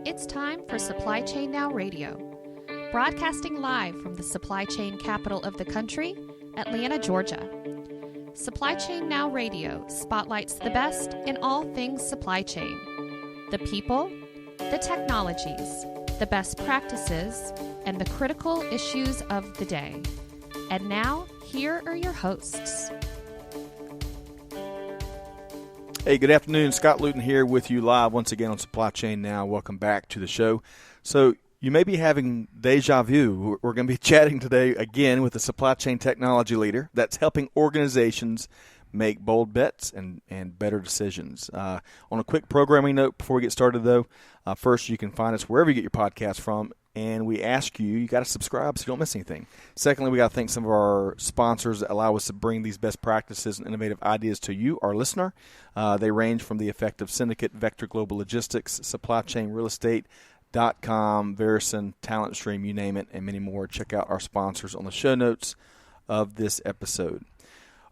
It's time for Supply Chain Now Radio, broadcasting live from the supply chain capital of the country, Atlanta, Georgia. Supply Chain Now Radio spotlights the best in all things supply chain. The people, the technologies, the best practices, and the critical issues of the day. And now, here are your hosts. Hey, good afternoon. Scott Luton here with you live once again on Supply Chain Now. Welcome back to the show. So you may be having deja vu. We're going to be chatting today again with a supply chain technology leader that's helping organizations make bold bets and better decisions. On a quick programming note before we get started, though, first you can find us wherever you get your podcast from. And we ask you got to subscribe so you don't miss anything. Secondly, we got to thank some of our sponsors that allow us to bring these best practices and innovative ideas to you, our listener. They range from the Effective Syndicate, Vector Global Logistics, Supply Chain Real Estate.com, Verison, Talent Stream, you name it, and many more. Check out our sponsors on the show notes of this episode.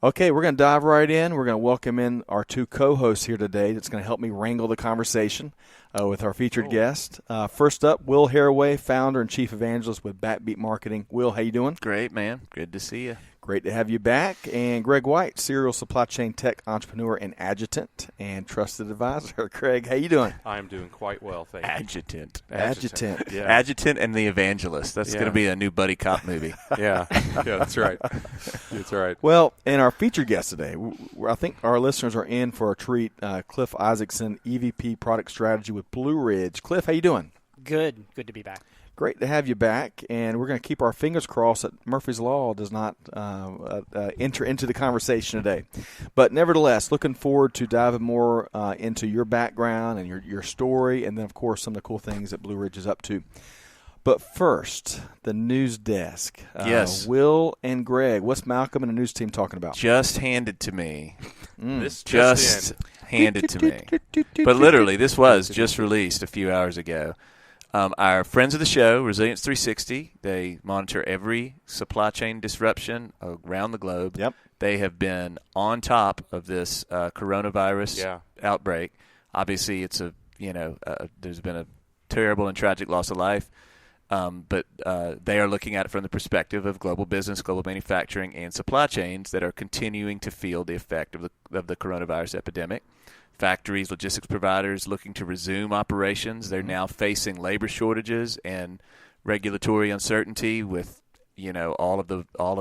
Okay, we're going to dive right in. We're going to welcome in our two co-hosts here today that's going to help me wrangle the conversation with our featured guest. First up, Will Haraway, founder and chief evangelist with Backbeat Marketing. Will, how you doing? Great, man. Good to see you. Great to have you back. And Greg White, serial supply chain tech entrepreneur and adjutant and trusted advisor. Craig, how you doing? I'm doing quite well, thank you. Adjutant. Yeah. Adjutant and the evangelist. That's going to be a new buddy cop movie. Yeah, that's right. That's right. Well, and our featured guest today, I think our listeners are in for a treat. Cliff Isaacson, EVP Product Strategy with Blue Ridge. Cliff, how you doing? Good. Good to be back. Great to have you back, and we're going to keep our fingers crossed that Murphy's Law does not enter into the conversation today. But nevertheless, looking forward to diving more into your background and your story, and then, of course, some of the cool things that Blue Ridge is up to. But first, the news desk. Yes. Will and Greg, what's Malcolm and the news team talking about? Just handed to me. This Just handed to me. But literally, this was just released a few hours ago. Our friends of the show, Resilience 360, they monitor every supply chain disruption around the globe. Yep. They have been on top of this coronavirus outbreak. Obviously, it's there's been a terrible and tragic loss of life, but they are looking at it from the perspective of global business, global manufacturing, and supply chains that are continuing to feel the effect of the coronavirus epidemic. Factories, logistics providers looking to resume operations. They're now facing labor shortages and regulatory uncertainty with, all of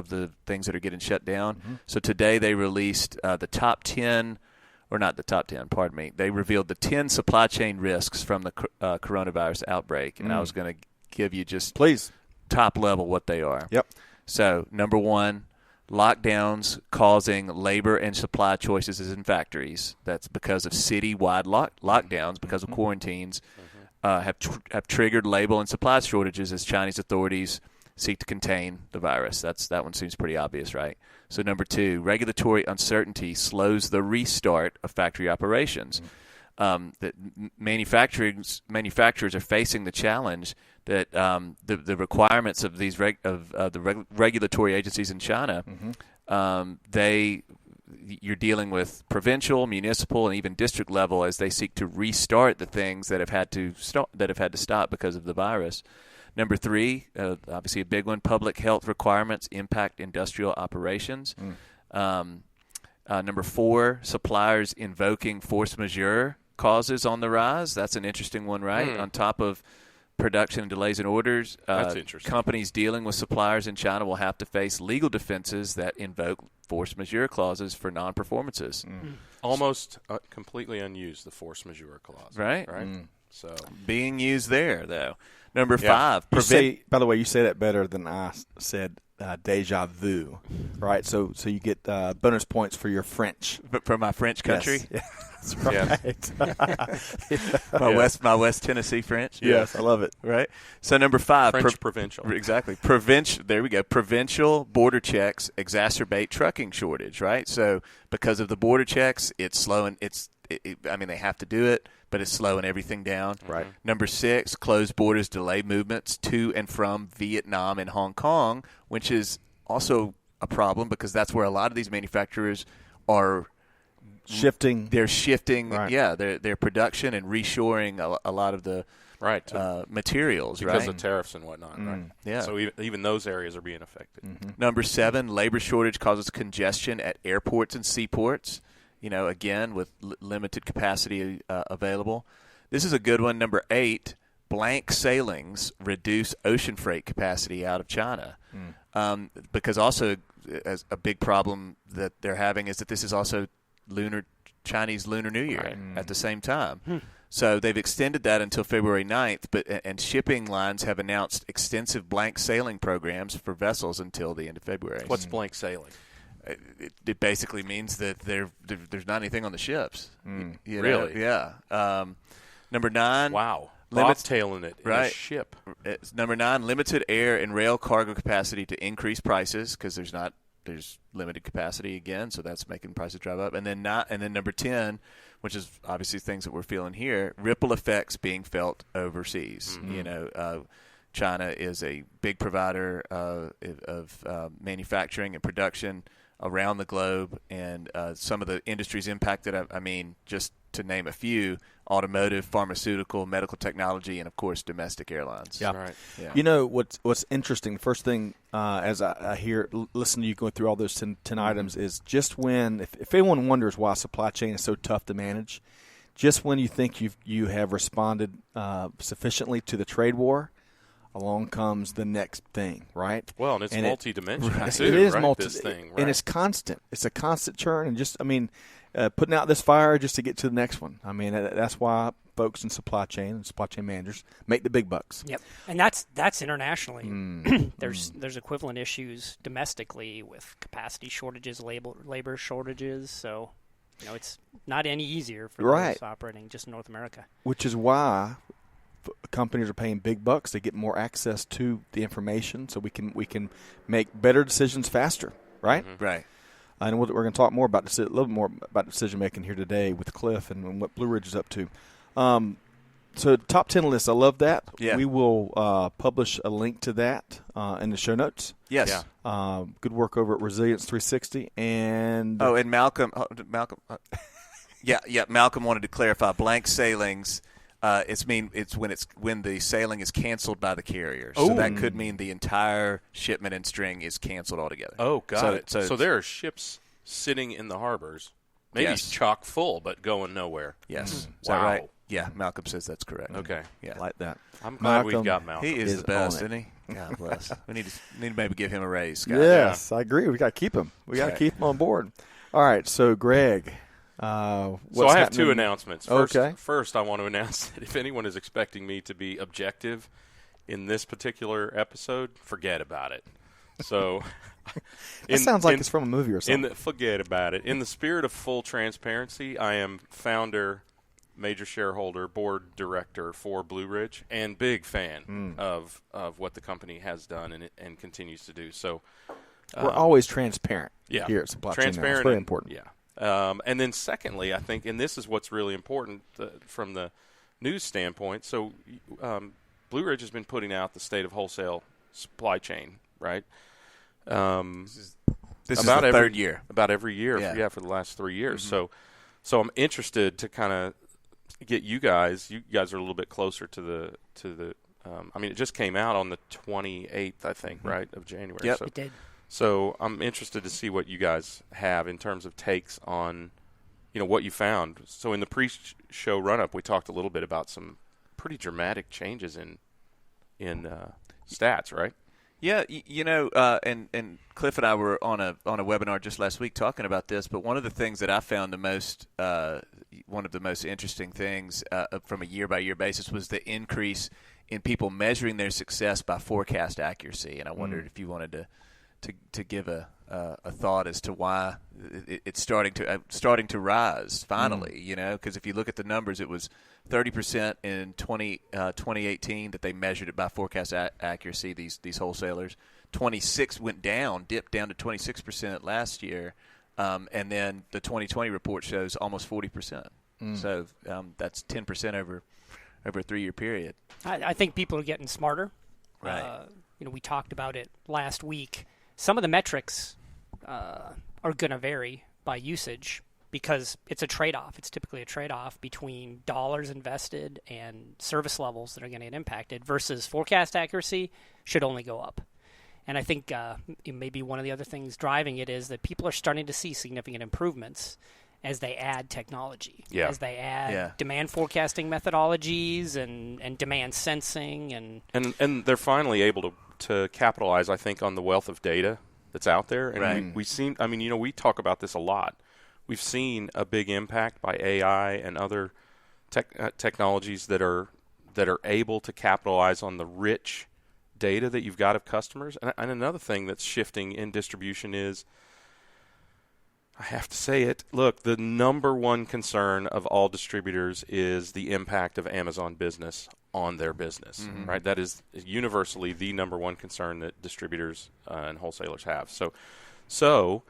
the things that are getting shut down. Mm-hmm. So today they released the top 10, or not the top 10, pardon me. They revealed the 10 supply chain risks from the coronavirus outbreak, and I was going to give you just top level what they are. Yep. So number one, lockdowns causing labor and supply choices in factories. That's because of city-wide lockdowns, because of quarantines, have triggered labor and supply shortages as Chinese authorities seek to contain the virus. That one seems pretty obvious, right? So number two, regulatory uncertainty slows the restart of factory operations. That manufacturers are facing the challenge that the requirements of these the regulatory agencies in China, you're dealing with provincial, municipal, and even district level as they seek to restart the things that have had to stop because of the virus. Number three, obviously a big one, public health requirements impact industrial operations. Number four, suppliers invoking force majeure causes on the rise. That's an interesting one, right? On top of production delays in orders, that's interesting. Companies dealing with suppliers in China will have to face legal defenses that invoke force majeure clauses for non-performances. Almost completely unused, the force majeure clause. Right? So being used there, though. Number five. By the way, you say that better than I said deja vu, right? So you get bonus points for your French. But for my French country? Yes. Yeah, that's right. My West Tennessee French? Yes, I love it. Right? So number five. French provincial. Exactly. There we go. Provincial border checks exacerbate trucking shortage, right? So because of the border checks, it's slowing. They have to do it, but it's slowing everything down. Right. Number six, closed borders delay movements to and from Vietnam and Hong Kong, which is also a problem because that's where a lot of these manufacturers are shifting. They're shifting, right. their production and reshoring a lot of the materials, because right? of tariffs and whatnot, right? Yeah. So even those areas are being affected. Number 7, labor shortage causes congestion at airports and seaports. Again with limited capacity available. This is a good one. Number 8, blank sailings reduce ocean freight capacity out of China, because also as a big problem that they're having is that this is also Chinese Lunar New Year at the same time. So they've extended that until February 9th, and shipping lines have announced extensive blank sailing programs for vessels until the end of February. What's blank sailing? It basically means that there's not anything on the ships. Really? Yeah. Number 9. Wow. Bobtailing it in a ship. Number 9, limited air and rail cargo capacity to increase prices because there's limited capacity again, so that's making prices drive up. And then number 10, which is obviously things that we're feeling here, ripple effects being felt overseas. China is a big provider of manufacturing and production around the globe, and some of the industries impacted, just to name a few, automotive, pharmaceutical, medical technology, and, of course, domestic airlines. Yeah. Right. Yeah. What's interesting, the first thing as I listen to you going through all those 10 items is just when, if anyone wonders why supply chain is so tough to manage, just when you think you have responded sufficiently to the trade war, along comes the next thing, right? Well, and it's multi-dimensional, too, it is right? multi, this thing, right? And it's constant. It's a constant churn, and just, putting out this fire just to get to the next one. That's why folks in supply chain and supply chain managers make the big bucks. Yep, and that's internationally. There's equivalent issues domestically with capacity shortages, labor shortages. So, it's not any easier for those operating just in North America. Which is why companies are paying big bucks to get more access to the information, so we can make better decisions faster. Right. Right. And we're going to talk more about a little more about decision making here today with Cliff and what Blue Ridge is up to. So top 10 list, I love that. Yeah. We will publish a link to that in the show notes. Yes. Yeah. Good work over at Resilience 360 and and Malcolm. Malcolm wanted to clarify blank sailings. It's when the sailing is canceled by the carrier. So that could mean the entire shipment and string is canceled altogether. Oh, got it. So there are ships sitting in the harbors, maybe chock full, but going nowhere. Yes. Is wow. that right? Yeah, Malcolm says that's correct. Okay. Yeah. Like that. I'm glad we've got Malcolm. He is the best, isn't he? God bless. We need to maybe give him a raise, Scott. Yes, I agree. We got to keep him. We got to keep him on board. All right, so Greg. So I have 2 announcements. First, I want to announce that if anyone is expecting me to be objective in this particular episode, forget about it. So, it sounds like it's from a movie or something. Forget about it. In the spirit of full transparency, I am founder, major shareholder, board director for Blue Ridge, and big fan of what the company has done and continues to do. So, we're always transparent. Yeah, here at Supply Chain. Transparent, it's very important. Yeah. And then secondly, I think, and this is what's really important from the news standpoint, so Blue Ridge has been putting out the state of wholesale supply chain, right? This is the third year. About every year, for the last 3 years. So I'm interested to kind of get you guys are a little bit closer to the it just came out on the 28th, I think, right, of January. Yep. So, it did. So I'm interested to see what you guys have in terms of takes on, what you found. So in the pre-show run-up, we talked a little bit about some pretty dramatic changes in stats, right? Yeah, and Cliff and I were on a webinar just last week talking about this. But one of the things that I found one of the most interesting things from a year-by-year basis was the increase in people measuring their success by forecast accuracy. And I wondered if you wanted to give a thought as to why it's starting to rise finally, because if you look at the numbers, it was 30% in 2018 that they measured it by forecast accuracy, these wholesalers. 26 dipped down to 26% last year, and then the 2020 report shows almost 40%. So that's 10% over a 3-year period. I think people are getting smarter. Right. We talked about it last week. Some of the metrics are going to vary by usage, because it's a trade-off. It's typically a trade-off between dollars invested and service levels that are going to get impacted versus forecast accuracy should only go up. And I think maybe one of the other things driving it is that people are starting to see significant improvements as they add technology, as they add demand forecasting methodologies and demand sensing. And they're finally able to capitalize, I think, on the wealth of data that's out there. And we seem, I mean, we talk about this a lot. We've seen a big impact by AI and other technologies that are able to capitalize on the rich data that you've got of customers. And another thing that's shifting in distribution is, I have to say it, look, the number one concern of all distributors is the impact of Amazon Business on their business, right? That is universally the number one concern that distributors and wholesalers have. So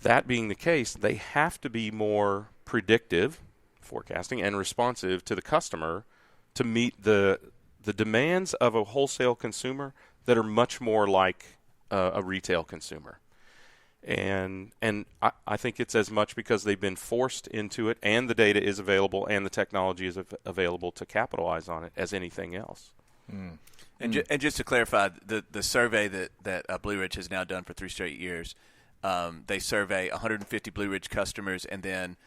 that being the case, they have to be more predictive, forecasting, and responsive to the customer to meet the demands of a wholesale consumer that are much more like a retail consumer. And I think it's as much because they've been forced into it, and the data is available, and the technology is available to capitalize on it as anything else. And just to clarify, the survey that Blue Ridge has now done for 3 straight years, they survey 150 Blue Ridge customers, and then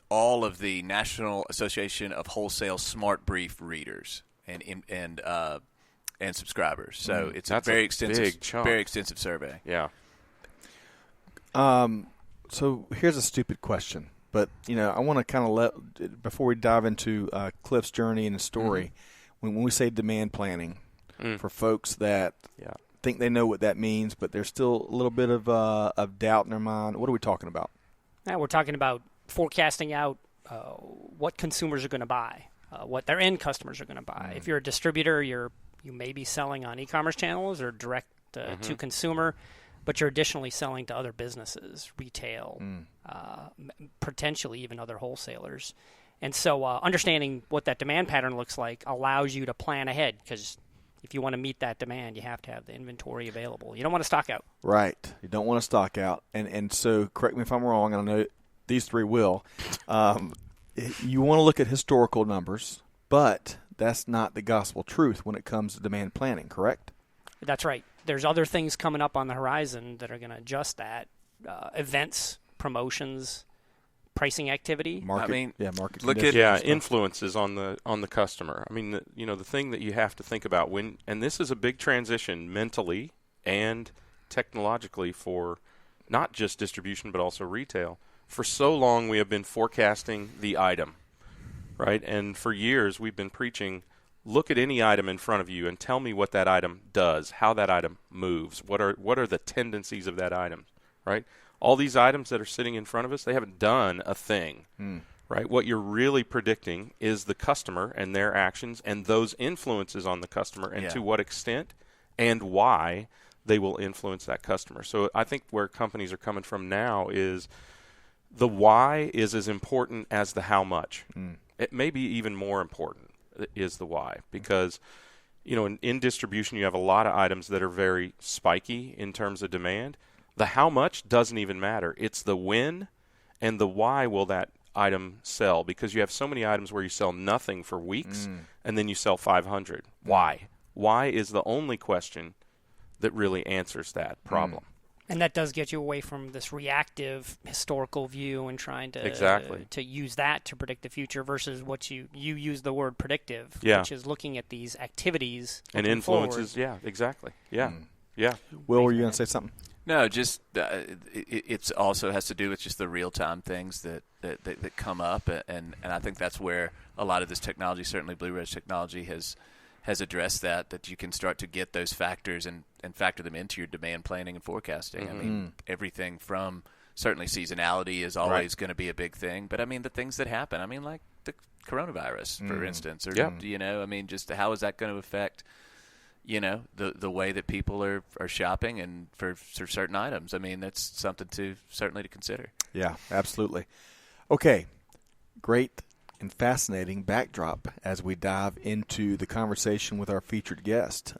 all of the National Association of Wholesale Smart Brief readers and subscribers. So it's a very extensive survey. Yeah. So here's a stupid question, but I want to kind of before we dive into Cliff's journey and the story, when we say demand planning for folks that think they know what that means, but there's still a little bit of doubt in their mind. What are we talking about? Now we're talking about forecasting out what consumers are going to buy, what their end customers are going to buy. If you're a distributor, you may be selling on e-commerce channels or direct to consumer, but you're additionally selling to other businesses, retail, potentially even other wholesalers. And so understanding what that demand pattern looks like allows you to plan ahead, because if you want to meet that demand, you have to have the inventory available. You don't want to stock out. Right. You don't want to stock out. And so correct me if I'm wrong, and I know these three will. You want to look at historical numbers, but that's not the gospel truth when it comes to demand planning, correct? That's right. There's other things coming up on the horizon that are going to adjust that. Events, promotions, pricing activity. Market influences on the customer. I mean, the thing that you have to think about and this is a big transition mentally and technologically for not just distribution but also retail. For so long we have been forecasting the item, right? And for years we've been preaching, look at any item in front of you and tell me what that item does, how that item moves, what are the tendencies of that item, right? All these items that are sitting in front of us, they haven't done a thing, right? What you're really predicting is the customer and their actions and those influences on the customer and to what extent and why they will influence that customer. So I think where companies are coming from now is the why is as important as the how much. It may be even more important is the why, because in distribution you have a lot of items that are very spiky in terms of demand. The how much doesn't even matter. It's the when and the why will that item sell, because you have so many items where you sell nothing for weeks and then you sell 500. Why is the only question that really answers that problem. And that does get you away from this reactive historical view and trying to use that to predict the future versus what you use the word predictive, which is looking at these activities and influences. Forward. Yeah, exactly. Yeah. Will, were you going to say something? No, just it also has to do with just the real-time things that come up, and I think that's where a lot of this technology, certainly Blue Ridge technology, has addressed that you can start to get those factors and factor them into your demand planning and forecasting. I mean, everything from certainly seasonality is always going to be a big thing, but I mean the things that happen. I mean, like the coronavirus, for instance, or I mean, just how is that going to affect the way that people are shopping and for certain items. I mean, that's something certainly to consider. Yeah, absolutely. Okay, great and fascinating backdrop as we dive into the conversation with our featured guest.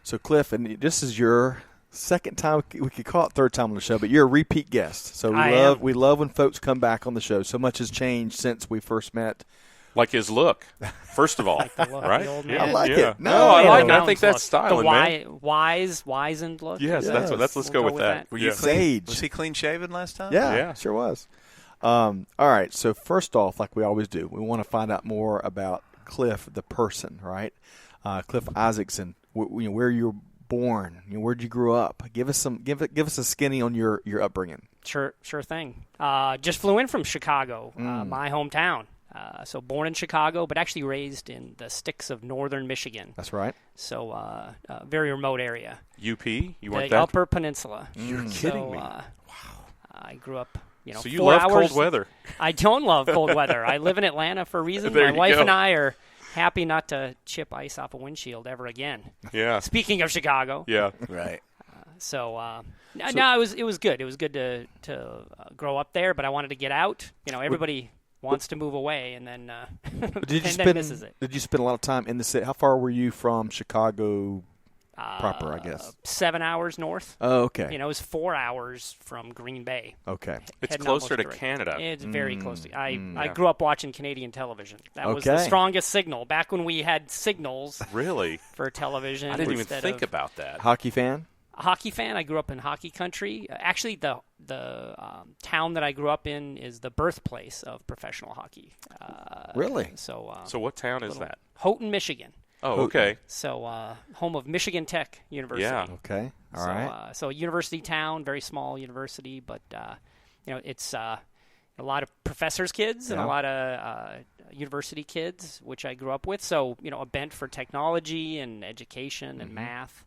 So, Cliff, and this is your second time. We could call it third time on the show, but you're a repeat guest. So we love when folks come back on the show. So much has changed since we first met. Like his look, first of all, right? I like it. No, I like it. I think that's styling, man. Wizened look. Yes, that's what. Let's go with that. Were you Sage? Was he clean shaven last time? Yeah, sure was. All right. So first off, like we always do, we want to find out more about Cliff, the person, right? Cliff Isaacson. Where you were born. Where'd you grow up? Give us a skinny on your upbringing. Sure thing. Just flew in from Chicago, my hometown. So born in Chicago, but actually raised in the sticks of northern Michigan. That's right. So very remote area. UP? You weren't the Upper Peninsula. You're kidding me. Wow. I grew up, so you 4 love hours. cold weather. I don't love cold weather. I live in Atlanta for a reason. There My you wife go. and I are happy not to chip ice off a windshield ever again. Yeah. Speaking of Chicago. Yeah. Right. No, it was good. It was good to grow up there, but I wanted to get out. Everybody wants to move away, and then then misses it. Did you spend a lot of time in the city? How far were you from Chicago proper, I guess? 7 hours north. Oh, okay. It was 4 hours from Green Bay. Okay. It's closer to Canada. It's very close to. I grew up watching Canadian television. That was the Okay. strongest signal. Back when we had signals Really? for television. I didn't even instead think of about that. Hockey fan? a hockey fan. I grew up in hockey country. Actually, the town that I grew up in is the birthplace of professional hockey. Really? So what town is that? Houghton, Michigan. Oh, okay. So home of Michigan Tech University. Yeah. Okay. All right. So university town, very small university, but it's a lot of professors' kids and a lot of university kids, which I grew up with. So a bent for technology and education and math.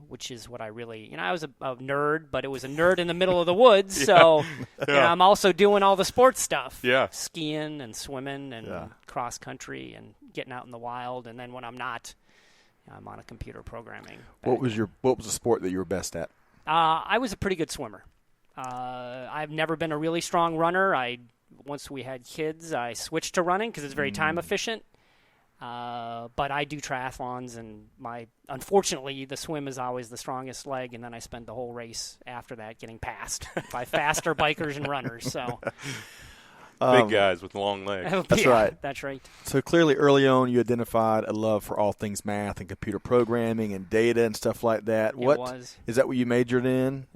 Which is what I really, I was a nerd, but it was a nerd in the middle of the woods. So I'm also doing all the sports stuff. Yeah. Skiing and swimming and cross country and getting out in the wild. And then when I'm not, I'm on a computer programming. What was the sport that you were best at? I was a pretty good swimmer. I've never been a really strong runner. Once we had kids, I switched to running because it's very time efficient. But I do triathlons, and unfortunately, the swim is always the strongest leg, and then I spend the whole race after that getting passed by faster bikers and runners. So big guys with long legs. That's right. That's right. So clearly, early on, you identified a love for all things math and computer programming and data and stuff like that. Is that what you majored in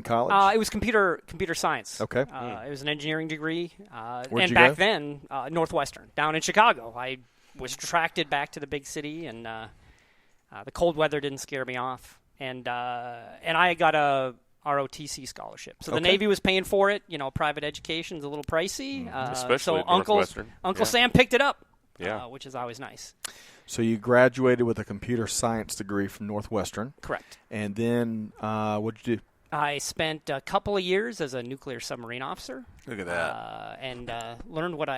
college? It was computer science. Okay. It was an engineering degree. Where'd you back go? then, Northwestern, down in Chicago. I was attracted back to the big city, and the cold weather didn't scare me off. And I got a ROTC scholarship. So the Navy was paying for it. Private education is a little pricey. Especially so at Northwestern. Uncle Sam picked it up, which is always nice. So you graduated with a computer science degree from Northwestern. Correct. And then what did you do? I spent a couple of years as a nuclear submarine officer. Look at that. And learned what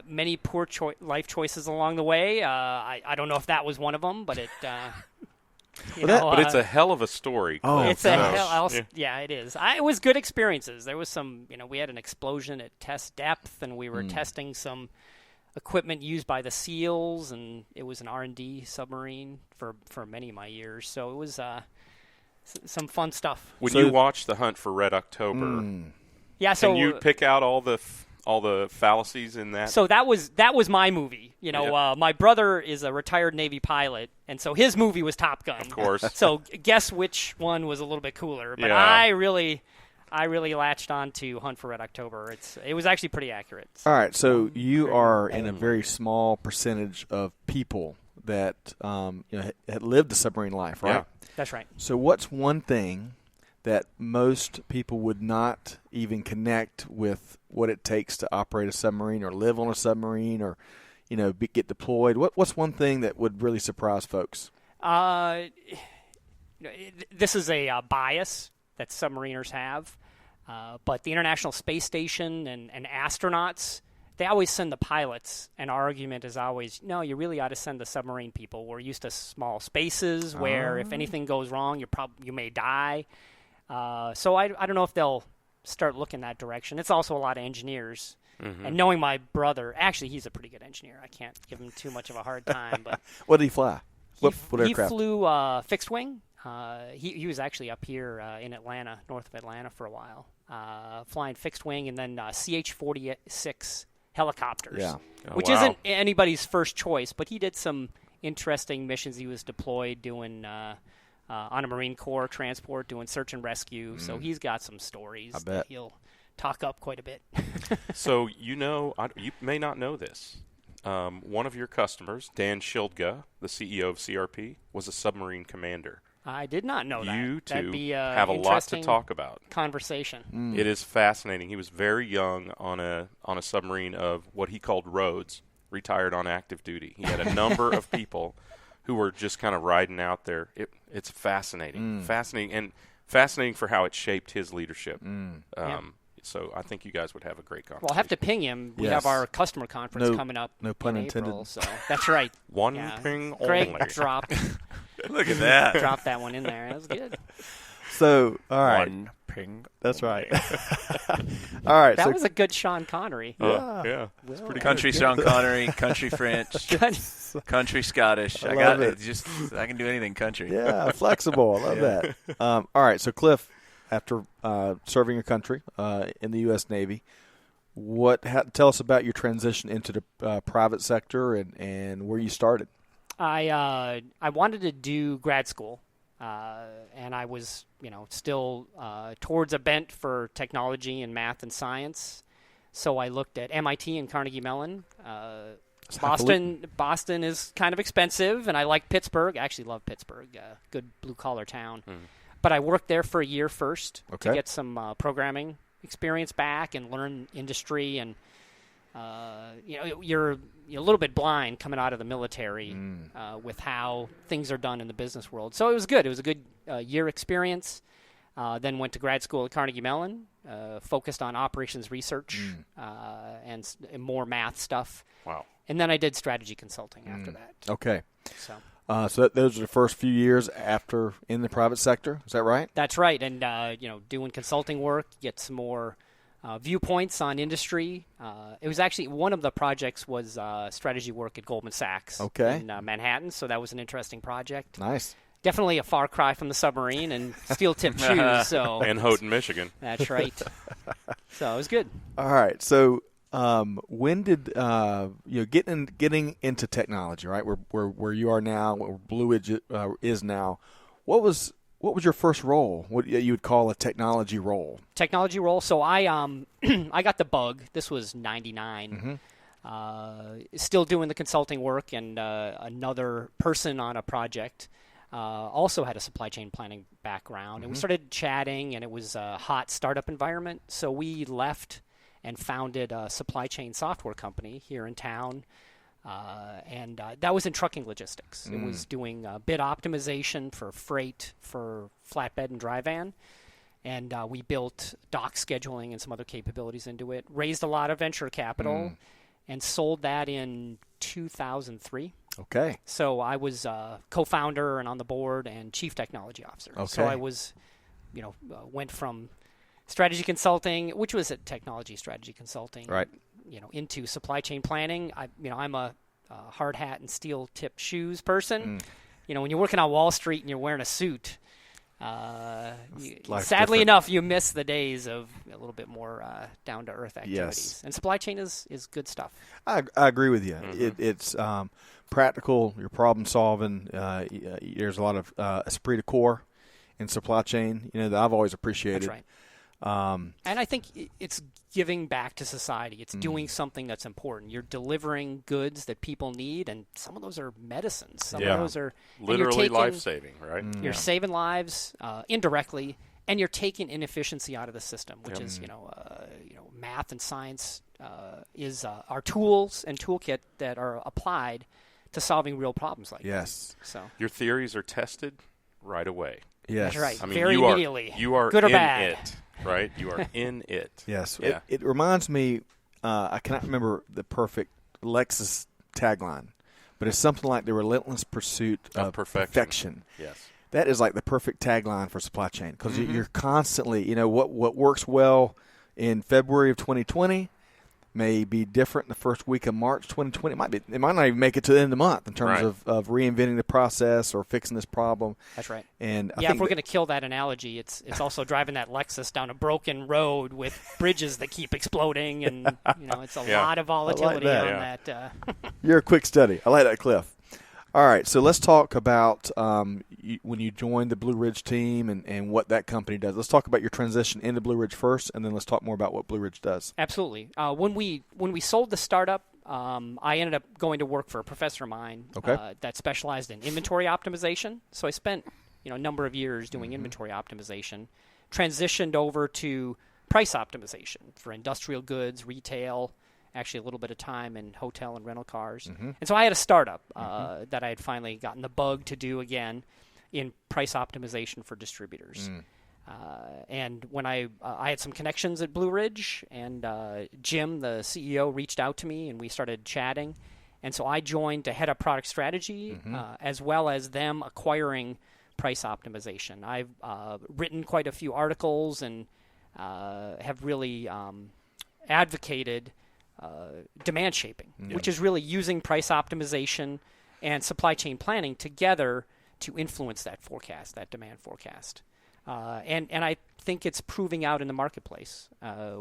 many poor life choices along the way. I don't know if that was one of them, but it. But it's a hell of a story. Oh, it's a hell. Yeah, it is. It was good experiences. There was some. We had an explosion at test depth, and we were testing some equipment used by the SEALs, and it was an R&D submarine for many of my years. So it was some fun stuff. When you watch The Hunt for Red October, so can you pick out all the fallacies in that? So that was my movie. My brother is a retired Navy pilot, and so his movie was Top Gun. Of course. So guess which one was a little bit cooler. But I really latched on to Hunt for Red October. It was actually pretty accurate. All right, so you are in a very small percentage of people that had lived the submarine life, right? Yeah. That's right. So what's one thing that most people would not even connect with what it takes to operate a submarine or live on a submarine or, get deployed? What's one thing that would really surprise folks? This is a bias that submariners have, but the International Space Station and astronauts, they always send the pilots, and our argument is always, no, you really ought to send the submarine people. We're used to small spaces where if anything goes wrong, you may die. So I don't know if they'll start looking that direction. It's also a lot of engineers. Mm-hmm. And knowing my brother, actually, he's a pretty good engineer. I can't give him too much of a hard time. But what did he fly? What he aircraft? flew fixed wing, He was actually up here in Atlanta, north of Atlanta for a while, flying fixed wing and then CH-46 helicopters, which isn't anybody's first choice, but he did some interesting missions. He was deployed doing on a Marine Corps transport, doing search and rescue, so he's got some stories that he'll talk up quite a bit. So you may not know this. One of your customers, Dan Schildga, the CEO of CRP, was a submarine commander. I did not know that. You two That'd be, have a lot to talk about. Conversation. It is fascinating. He was very young on a submarine of what he called Rhodes, retired on active duty. He had a number of people who were just kind of riding out there. It's fascinating, fascinating for how it shaped his leadership. So I think you guys would have a great conversation. Well, I'll have to ping him. We have our customer conference coming up. No pun in intended. April, so that's right. One ping Greg only. dropped. Look at that. Dropped that one in there. That was good. So, all right. One ping. That's right. All right. That was a good Sean Connery. Yeah. It's pretty Country good. Sean Connery, country French, country Scottish. I love got it. I can do anything country. Yeah, flexible. I love that. All right. So, Cliff, after serving your country in the U.S. Navy, tell us about your transition into the private sector and where you started. I wanted to do grad school, and I was still towards a bent for technology and math and science. So I looked at MIT and Carnegie Mellon. Boston is kind of expensive, and I like Pittsburgh. I actually love Pittsburgh, good blue-collar town. But I worked there for a year first to get some programming experience back and learn industry. And you're a little bit blind coming out of the military with how things are done in the business world. So it was good. It was a good year experience. Then went to grad school at Carnegie Mellon, focused on operations research and more math stuff. Wow. And then I did strategy consulting after that. Okay. So those are the first few years after in the private sector. Is that right? that's right. And, doing consulting work, get some more viewpoints on industry. It was actually one of the projects was strategy work at Goldman Sachs in Manhattan. So that was an interesting project. Nice. Definitely a far cry from the submarine and steel-tipped shoes. So And Houghton, Michigan. That's right. So it was good. All right. So when did getting into technology, right? Where you are now, where Blue Ridge is now, what was your first role? What you would call a technology role? Technology role. So I I got the bug. This was '99. Still doing the consulting work, and another person on a project also had a supply chain planning background, and we started chatting, and it was a hot startup environment. So we left and founded a supply chain software company here in town, and that was in trucking logistics. It was doing bid optimization for freight for flatbed and dry van, and we built dock scheduling and some other capabilities into it. Raised a lot of venture capital, and sold that in 2003. Okay. So I was co-founder and on the board and chief technology officer. Okay. So I was, went from strategy consulting, which was a technology strategy consulting, right, into supply chain planning. I'm a hard hat and steel tip shoes person. When you're working on Wall Street and you're wearing a suit, sadly enough, you miss the days of a little bit more down to earth activities. Yes. And supply chain is good stuff. I agree with you. It's practical. You're problem solving. There's a lot of esprit de corps in supply chain. That I've always appreciated. That's right. And I think it's giving back to society. It's doing something that's important. You're delivering goods that people need, and some of those are medicines. Some of those are literally life-saving, right? You're saving lives indirectly, and you're taking inefficiency out of the system, which is math and science is our tools and toolkit that are applied to solving real problems like this. So your theories are tested right away. Yes. That's right. I mean, very immediately. You are good or in bad. it, right? You are in it. Yes. Yeah. It reminds me, I cannot remember the perfect Lexus tagline, but it's something like the relentless pursuit of perfection. Yes. That is like the perfect tagline for supply chain because you're constantly, what works well in February of 2020 may be different in the first week of March 2020. It might not even make it to the end of the month in terms of reinventing the process or fixing this problem. That's right. And if we're going to kill that analogy, it's also driving that Lexus down a broken road with bridges that keep exploding, and it's a lot of volatility like that. On that. You're a quick study. I like that, Cliff. All right, so let's talk about when you joined the Blue Ridge team and what that company does. Let's talk about your transition into Blue Ridge first, and then let's talk more about what Blue Ridge does. Absolutely. When we sold the startup, I ended up going to work for a professor of mine that specialized in inventory optimization. So I spent a number of years doing inventory optimization, transitioned over to price optimization for industrial goods, retail, actually a little bit of time in hotel and rental cars. And so I had a startup that I had finally gotten the bug to do again in price optimization for distributors. And when I had some connections at Blue Ridge, and Jim, the CEO, reached out to me, and we started chatting. And so I joined to head up product strategy, as well as them acquiring price optimization. I've written quite a few articles and have really advocated demand shaping, which is really using price optimization and supply chain planning together to influence that forecast, that demand forecast. And I think it's proving out in the marketplace,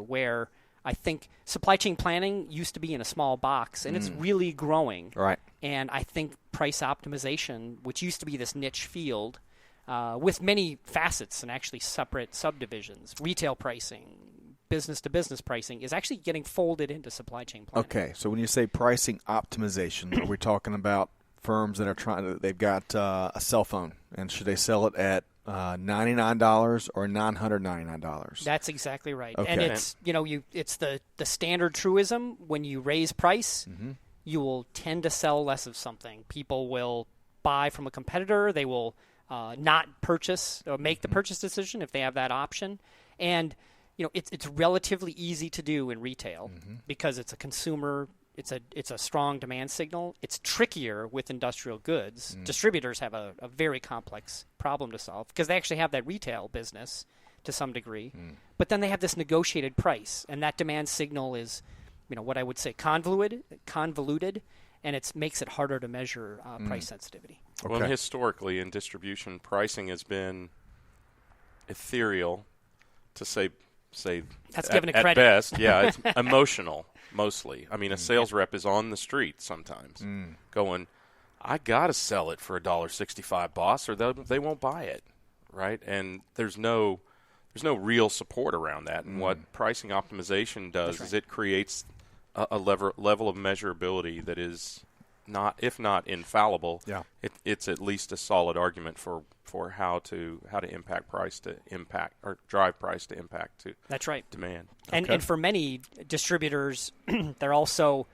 where I think supply chain planning used to be in a small box, and it's really growing. Right. And I think price optimization, which used to be this niche field, with many facets and actually separate subdivisions, retail pricing, business-to-business pricing, is actually getting folded into supply chain planning. Okay, so when you say pricing optimization, are we talking about firms that are they've got a cell phone, and should they sell it at $99 or $999? That's exactly right. Okay. And it's it's the standard truism: when you raise price, you will tend to sell less of something. People will buy from a competitor. They will not purchase or make the purchase decision if they have that option. And it's relatively easy to do in retail because it's a consumer. It's a strong demand signal. It's trickier with industrial goods. Distributors have a very complex problem to solve because they actually have that retail business to some degree, but then they have this negotiated price, and that demand signal is, what I would say convoluted, and it makes it harder to measure price sensitivity. Okay. Well, historically in distribution, pricing has been ethereal, to say that's giving it at credit. best. Yeah, it's emotional mostly. I mean, a sales rep is on the street sometimes going, I got to sell it for $1.65, boss, or they won't buy it, right? And there's no real support around that. And what pricing optimization does is it creates a level of measurability that is not, if not infallible, it's at least a solid argument for how to impact price to impact, or drive price to impact to That's right. demand. And for many distributors, they're also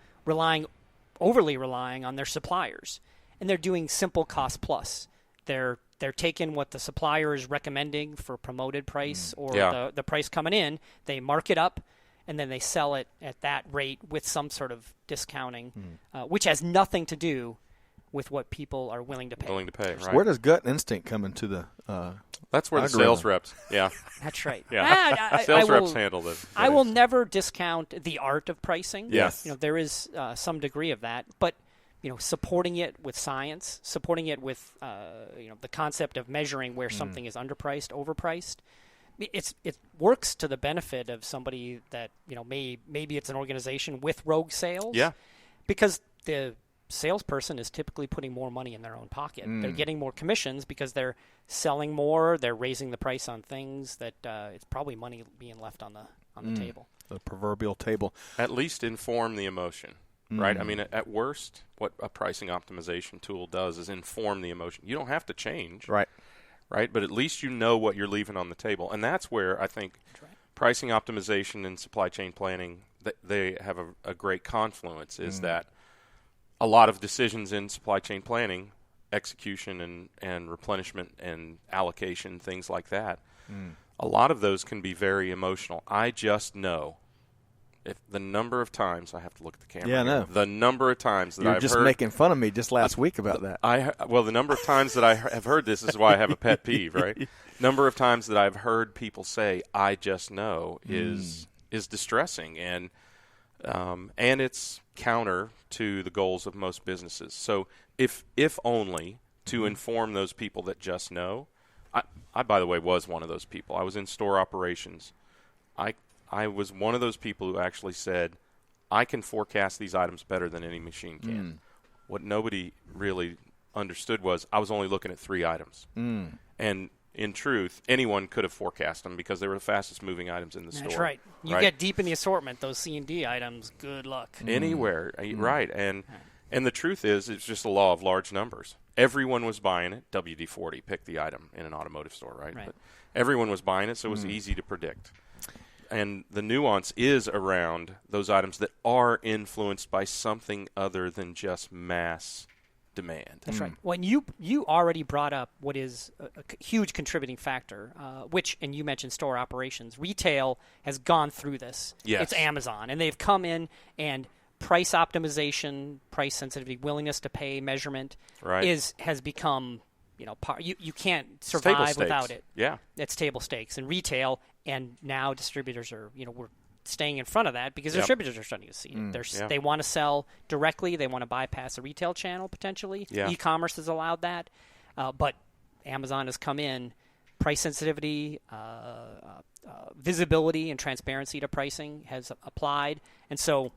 overly relying on their suppliers, and they're doing simple cost plus. They're taking what the supplier is recommending for promoted price or the price coming in, they mark it up, and then they sell it at that rate with some sort of discounting, which has nothing to do with what people are willing to pay. Right. So where does gut instinct come into the That's where algorithm? the sales reps, That's right. Sales reps handle this. I will never discount the art of pricing. Yes. There is some degree of that, but supporting it with science, supporting it with the concept of measuring where something is underpriced, overpriced. It works to the benefit of somebody that maybe it's an organization with rogue sales. Yeah. Because the salesperson is typically putting more money in their own pocket. They're getting more commissions because they're selling more. They're raising the price on things that it's probably money being left on the table. The proverbial table. At least inform the emotion, right? I mean, at worst, what a pricing optimization tool does is inform the emotion. You don't have to change, Right. But at least you know what you're leaving on the table, and that's where I think pricing optimization and supply chain planning, they have a great confluence. Is that a lot of decisions in supply chain planning, execution and replenishment and allocation, things like that, a lot of those can be very emotional. I just know if the number of times I have to look at the camera. Yeah, I know. The number of times that You're I've just heard, making fun of me just last week about that. the number of times that I have heard this is why I have a pet peeve, right? Number of times that I've heard people say, I just know is distressing. And and it's counter to the goals of most businesses. So if only to inform those people that just know. I, by the way, was one of those people. I was in store operations. I was one of those people who actually said, I can forecast these items better than any machine can. What nobody really understood was I was only looking at 3 items. And in truth, anyone could have forecast them because they were the fastest moving items in the store. That's right. You get deep in the assortment, those C&D items, good luck. Anywhere, right. And the truth is, it's just a law of large numbers. Everyone was buying it. WD-40 picked the item in an automotive store, right? But everyone was buying it, so it was easy to predict. And the nuance is around those items that are influenced by something other than just mass demand. That's right. Well, you already brought up what is a huge contributing factor, which, and you mentioned store operations. Retail has gone through this. Yes. It's Amazon, and they've come in and price optimization, price sensitivity, willingness to pay, measurement has become, you can't survive without it. Yeah. It's table stakes in retail, and now distributors are, we're staying in front of that because distributors are starting to see it. They want to sell directly. They want to bypass a retail channel potentially. Yeah. E-commerce has allowed that. But Amazon has come in. Price sensitivity, visibility, and transparency to pricing has applied. And so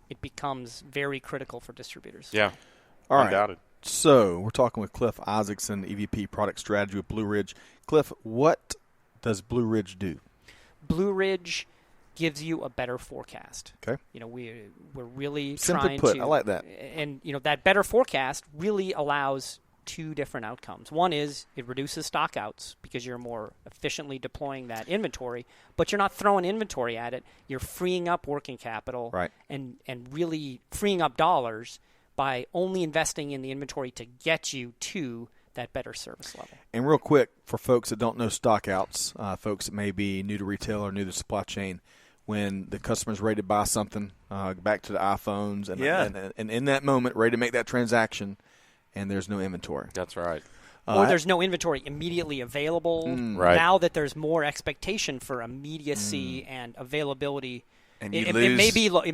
it becomes very critical for distributors. Yeah, all undoubted. Right. So we're talking with Cliff Isaacson, EVP Product Strategy with Blue Ridge. Cliff, what does Blue Ridge do? Blue Ridge gives you a better forecast. Okay. We're really simply trying put, to. I like that. And that better forecast really allows 2 different outcomes. One is it reduces stockouts because you're more efficiently deploying that inventory, but you're not throwing inventory at it. You're freeing up working capital and really freeing up dollars by only investing in the inventory to get you to that better service level. And real quick, for folks that don't know stockouts, folks that may be new to retail or new to supply chain, when the customer's ready to buy something, back to the iPhones, and in that moment, ready to make that transaction, and there's no inventory. That's right. Or there's no inventory immediately available. Now that there's more expectation for immediacy and availability, and it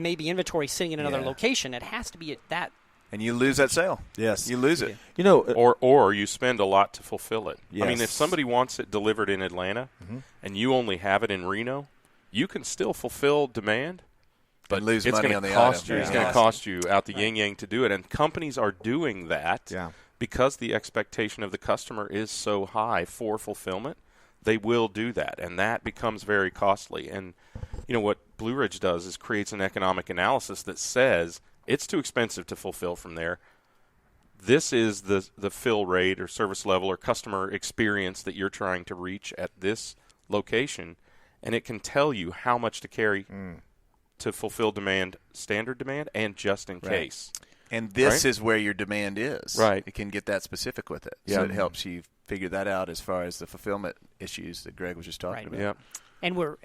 may be inventory sitting in another location. It has to be at that. And you lose that sale. Yes. You lose it. Or you spend a lot to fulfill it. Yes. I mean, if somebody wants it delivered in Atlanta and you only have it in Reno, you can still fulfill demand, but lose it's money going on the to cost item. you. It's going to cost you out the yin-yang to do it. And companies are doing that because the expectation of the customer is so high for fulfillment. They will do that, and that becomes very costly. And, what Blue Ridge does is creates an economic analysis that says it's too expensive to fulfill from there. This is the fill rate or service level or customer experience that you're trying to reach at this location, and it can tell you how much to carry to fulfill demand, standard demand, and just in case. And this is where your demand is. Right. It can get that specific with it. Yeah. So it helps you figure that out as far as the fulfillment issues that Greg was just talking about. Yeah. And we're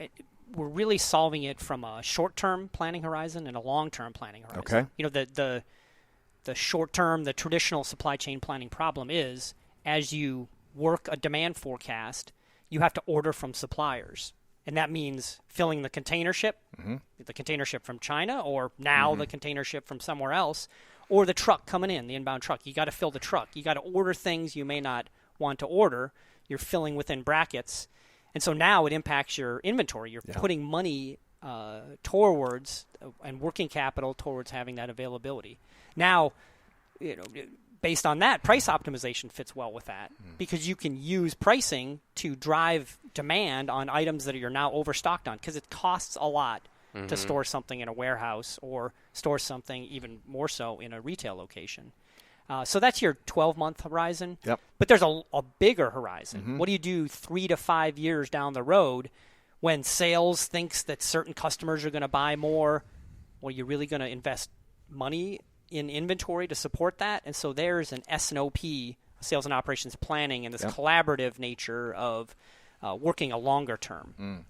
really solving it from a short-term planning horizon and a long-term planning horizon. Okay. The short-term, the traditional supply chain planning problem is as you work a demand forecast, you have to order from suppliers. And that means filling the container ship, the container ship from China, or now the container ship from somewhere else, or the truck coming in, the inbound truck. You got to fill the truck. You got to order things you may not want to order. You're filling within brackets. And so now it impacts your inventory. You're putting money towards and working capital towards having that availability. Now, based on that, price optimization fits well with that because you can use pricing to drive demand on items that you're now overstocked on because it costs a lot to store something in a warehouse or store something even more so in a retail location. So that's your 12-month horizon. Yep. But there's a bigger horizon. What do you do 3 to 5 years down the road when sales thinks that certain customers are going to buy more? Well, you're really going to invest money in inventory to support that. And so there's an S&OP, sales and operations planning, and this collaborative nature of working a longer-term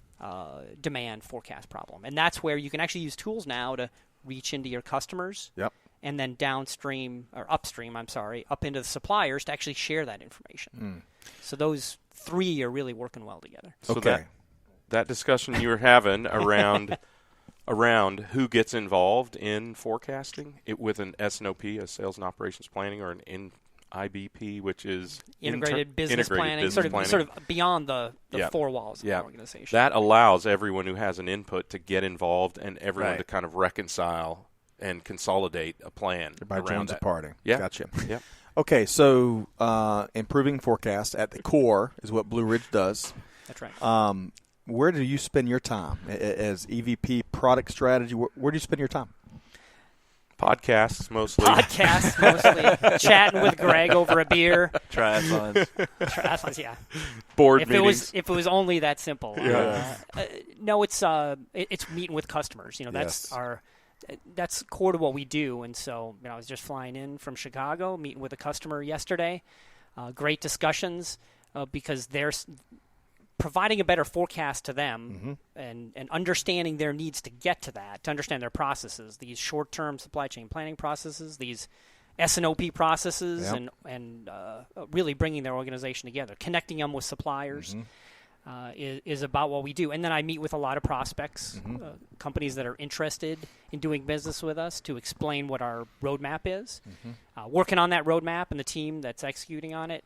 demand forecast problem. And that's where you can actually use tools now to reach into your customers. Yep. And then upstream, up into the suppliers to actually share that information. So those 3 are really working well together. So that discussion you were having around around who gets involved in forecasting with an S&OP, a sales and operations planning, or an IBP, which is integrated business planning, business sort of beyond the four walls of the organization. That allows everyone who has an input to get involved and everyone to kind of reconcile and consolidate a plan. Everybody joins the party. Yeah. Gotcha. Yeah. Okay, so improving forecast at the core is what Blue Ridge does. That's right. Where do you spend your time as EVP product strategy? Where do you spend your time? Podcasts mostly. Chatting with Greg over a beer. Triathlons, yeah. Board meetings. If it was only that simple. Yeah. No, it's meeting with customers. That's core to what we do. And so I was just flying in from Chicago, meeting with a customer yesterday. Great discussions because they're providing a better forecast to them and understanding their needs to get to that, to understand their processes, these short-term supply chain planning processes, these S&OP processes, and really bringing their organization together, connecting them with suppliers is about what we do. And then I meet with a lot of prospects, companies that are interested in doing business with us, to explain what our roadmap is, working on that roadmap and the team that's executing on it.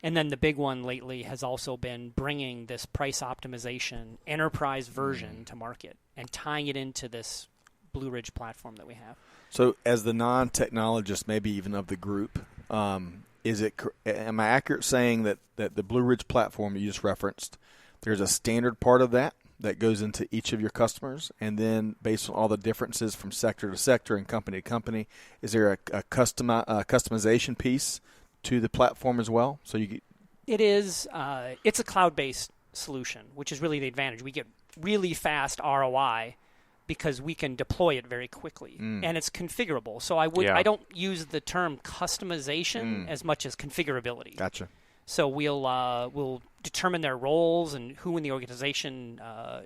And then the big one lately has also been bringing this price optimization enterprise version to market and tying it into this Blue Ridge platform that we have. So as the non-technologist, maybe even of the group, am I accurate saying that the Blue Ridge platform you just referenced, there's a standard part of that goes into each of your customers, and then based on all the differences from sector to sector and company to company, is there a customization piece to the platform as well? It is. It's a cloud-based solution, which is really the advantage. We get really fast ROI because we can deploy it very quickly, and it's configurable. So I don't use the term customization as much as configurability. Gotcha. So we'll determine their roles and who in the organization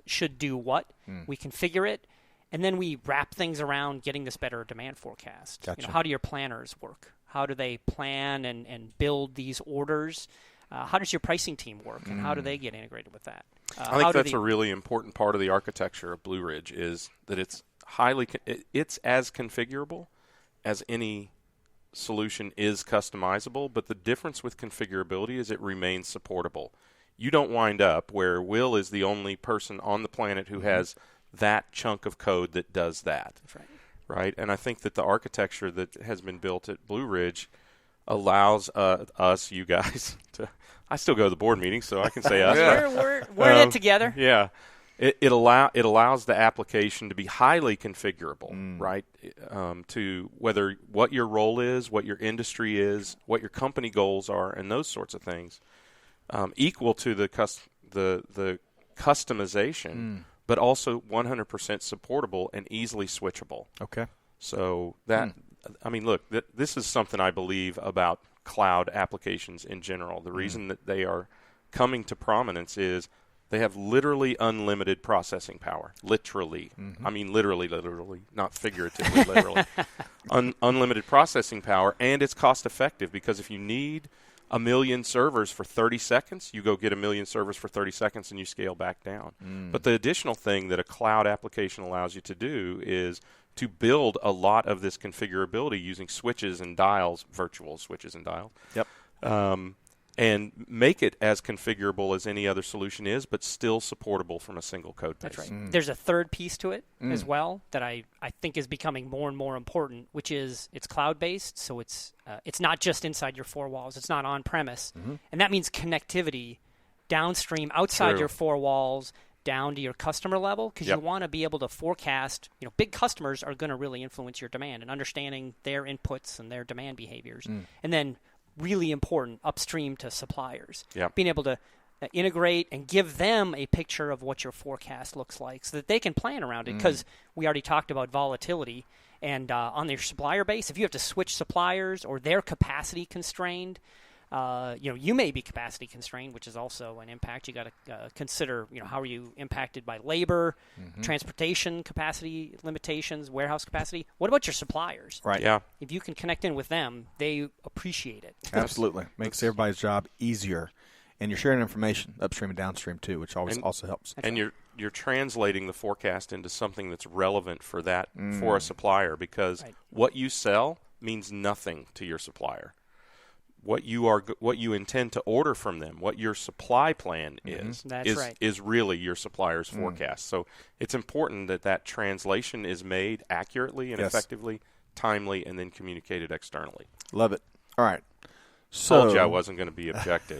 should do what. We configure it, and then we wrap things around getting this better demand forecast. Gotcha. How do your planners work? How do they plan and build these orders? How does your pricing team work, and how do they get integrated with that? I think that's a really important part of the architecture of Blue Ridge, is that it's it's as configurable as any solution is customizable, but the difference with configurability is it remains supportable. You don't wind up where Will is the only person on the planet who has that chunk of code that does that. That's right. Right, and I think that the architecture that has been built at Blue Ridge allows us, you guys, to. I still go to the board meetings, so I can say us. We're in it together. Yeah, it allows the application to be highly configurable, right? To whether what your role is, what your industry is, what your company goals are, and those sorts of things, equal to the customization. But also 100% supportable and easily switchable. Okay. So that, I mean, look, this is something I believe about cloud applications in general. The reason that they are coming to prominence is they have literally unlimited processing power. Literally. I mean, literally, not figuratively, literally. Unlimited processing power, and it's cost effective, because if you need 1 million servers for 30 seconds, you go get 1 million servers for 30 seconds and you scale back down. But the additional thing that a cloud application allows you to do is to build a lot of this configurability using switches and dials, virtual switches and dials. Yep. And make it as configurable as any other solution is, but still supportable from a single code base. That's right. There's a third piece to it as well that I think is becoming more and more important, which is it's cloud-based, so it's not just inside your four walls. It's not on-premise. And that means connectivity downstream, outside your four walls, down to your customer level, because you want to be able to forecast. Big customers are going to really influence your demand, and understanding their inputs and their demand behaviors. And then really important upstream to suppliers, being able to integrate and give them a picture of what your forecast looks like so that they can plan around it, because we already talked about volatility. And on their supplier base, if you have to switch suppliers or they're capacity constrained, you may be capacity constrained, which is also an impact. You got to consider, how are you impacted by labor, transportation capacity limitations, warehouse capacity. What about your suppliers? Right. Yeah. If you can connect in with them, they appreciate it. Absolutely. Makes everybody's job easier. and you're sharing information upstream and downstream too, which also helps. And you're translating the forecast into something that's relevant for that for a supplier, because what you sell means nothing to your supplier. What you intend to order from them, what your supply plan is really your supplier's forecast. So it's important that translation is made accurately and effectively, timely, and then communicated externally. Love it. All right. So told you I wasn't going to be objective.